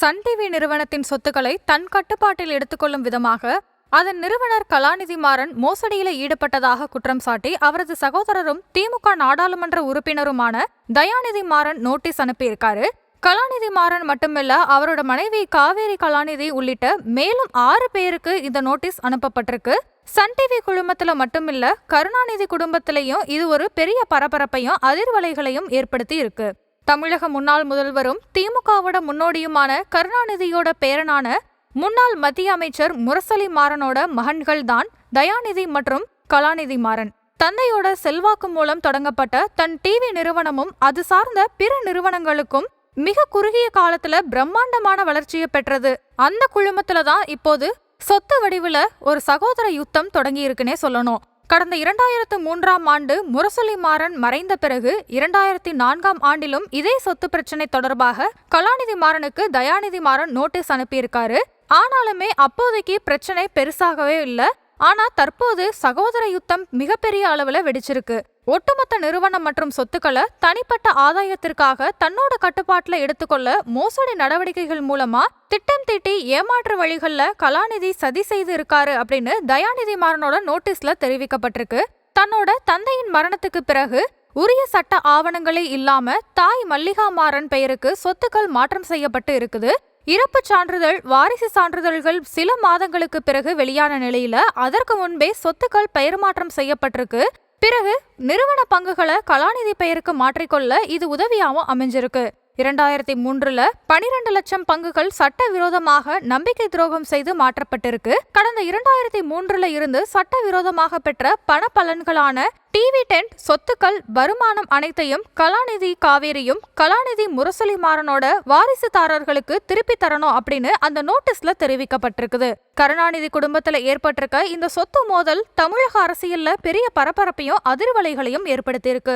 Sun TV நிறுவனத்தின் சொத்துக்களை தன் கட்டுப்பாட்டில் எடுத்துக்கொள்ளும் விதமாக அதன் நிறுவனர் கலாநிதி மாறன் மோசடியில ஈடுபட்டதாக குற்றம் சாட்டி அவரது சகோதரரும் திமுக நாடாளுமன்ற உறுப்பினருமான தயாநிதி மாறன் நோட்டீஸ் அனுப்பியிருக்காரு. கலாநிதி மாறன் மட்டுமில்ல, அவரோட மனைவி காவேரி கலாநிதி உள்ளிட்ட மேலும் 6 பேருக்கு இந்த நோட்டீஸ் அனுப்பப்பட்டிருக்கு. சன் டிவி குழுமத்துல மட்டுமில்ல, கருணாநிதி குடும்பத்திலையும் இது ஒரு பெரிய பரபரப்பையும் அதிர்வலைகளையும் ஏற்படுத்தி இருக்கு. தமிழக முன்னாள் முதல்வரும் திமுகவோட முன்னோடியுமான கருணாநிதியோட பேரனான முன்னாள் மத்திய அமைச்சர் முரசொலி மாறனோட மகன்கள் தான் தயாநிதி மற்றும் கலாநிதி மாறன். தந்தையோட செல்வாக்கு மூலம் தொடங்கப்பட்ட தன் டிவி நிறுவனமும் அது சார்ந்த பிற நிறுவனங்களுக்கும் மிக குறுகிய காலத்துல பிரம்மாண்டமான வளர்ச்சியை பெற்றது. அந்த குழுமத்துல தான் இப்போது சொத்து வடிவுல ஒரு சகோதர யுத்தம் தொடங்கி இருக்குன்னே சொல்லணும். கடந்த 2003ஆம் ஆண்டு முரசொலி மாறன் மறைந்த பிறகு 2004ஆம் ஆண்டிலும் இதே சொத்து பிரச்சனை தொடர்பாக கலாநிதி மாறனுக்கு தயாநிதி மாறன் நோட்டீஸ் அனுப்பியிருக்காரு. ஆனாலுமே அப்போதைக்கு பிரச்சனை பெருசாகவே இல்ல. ஆனா தற்போது சகோதர யுத்தம் மிகப்பெரிய அளவுல வெடிச்சிருக்கு. ஒட்டுமொத்த நிறுவனம் மற்றும் சொத்துக்களை தனிப்பட்ட ஆதாயத்திற்காக தன்னோட கட்டுப்பாட்டுல எடுத்துக்கொள்ள மோசடி நடவடிக்கைகள் மூலமா திட்டம் தீட்டி ஏமாற்று வழிகள்ல கலாநிதி சதி செய்து இருக்காரு அப்படின்னு தயாநிதி மாறனோட நோட்டீஸ்ல தெரிவிக்கப்பட்டிருக்கு. தன்னோட தந்தையின் மரணத்துக்கு பிறகு உரிய சட்ட ஆவணங்களே இல்லாம தாய் மல்லிகா மாறன் பெயருக்கு சொத்துக்கள் மாற்றம் செய்யப்பட்டு இருக்குது. இறப்பு சான்றிதழ், வாரிசு சான்றிதழ்கள் சில மாதங்களுக்கு பிறகு வெளியான நிலையில அதற்கு முன்பே சொத்துக்கள் பெயர் மாற்றம் செய்யப்பட்டிருக்கு. பிறகு நிறுவன பங்குகளை கலாநிதி பெயருக்கு மாற்றிக்கொள்ள இது உதவியாகவும் அமைஞ்சிருக்கு. 2003ல் 12 லட்சம் பங்குகள் சட்டவிரோதமாக நம்பிக்கை துரோகம் செய்து மாற்றப்பட்டிருக்கு. கடந்த 2003ல் இருந்து சட்டவிரோதமாக பெற்ற பண பலன்களான TV10 சொத்துக்கள் வருமானம் அனைத்தையும் கலாநிதி காவேரியும் கலாநிதி முரசொலி மாறனோட வாரிசுதாரர்களுக்கு திருப்பி தரணும் அப்படின்னு அந்த நோட்டீஸ்ல தெரிவிக்கப்பட்டிருக்குது. கருணாநிதி குடும்பத்துல ஏற்பட்டிருக்க இந்த சொத்து மோதல் தமிழக அரசியல்ல பெரிய பரபரப்பையும் அதிர்வலைகளையும் ஏற்படுத்தியிருக்கு.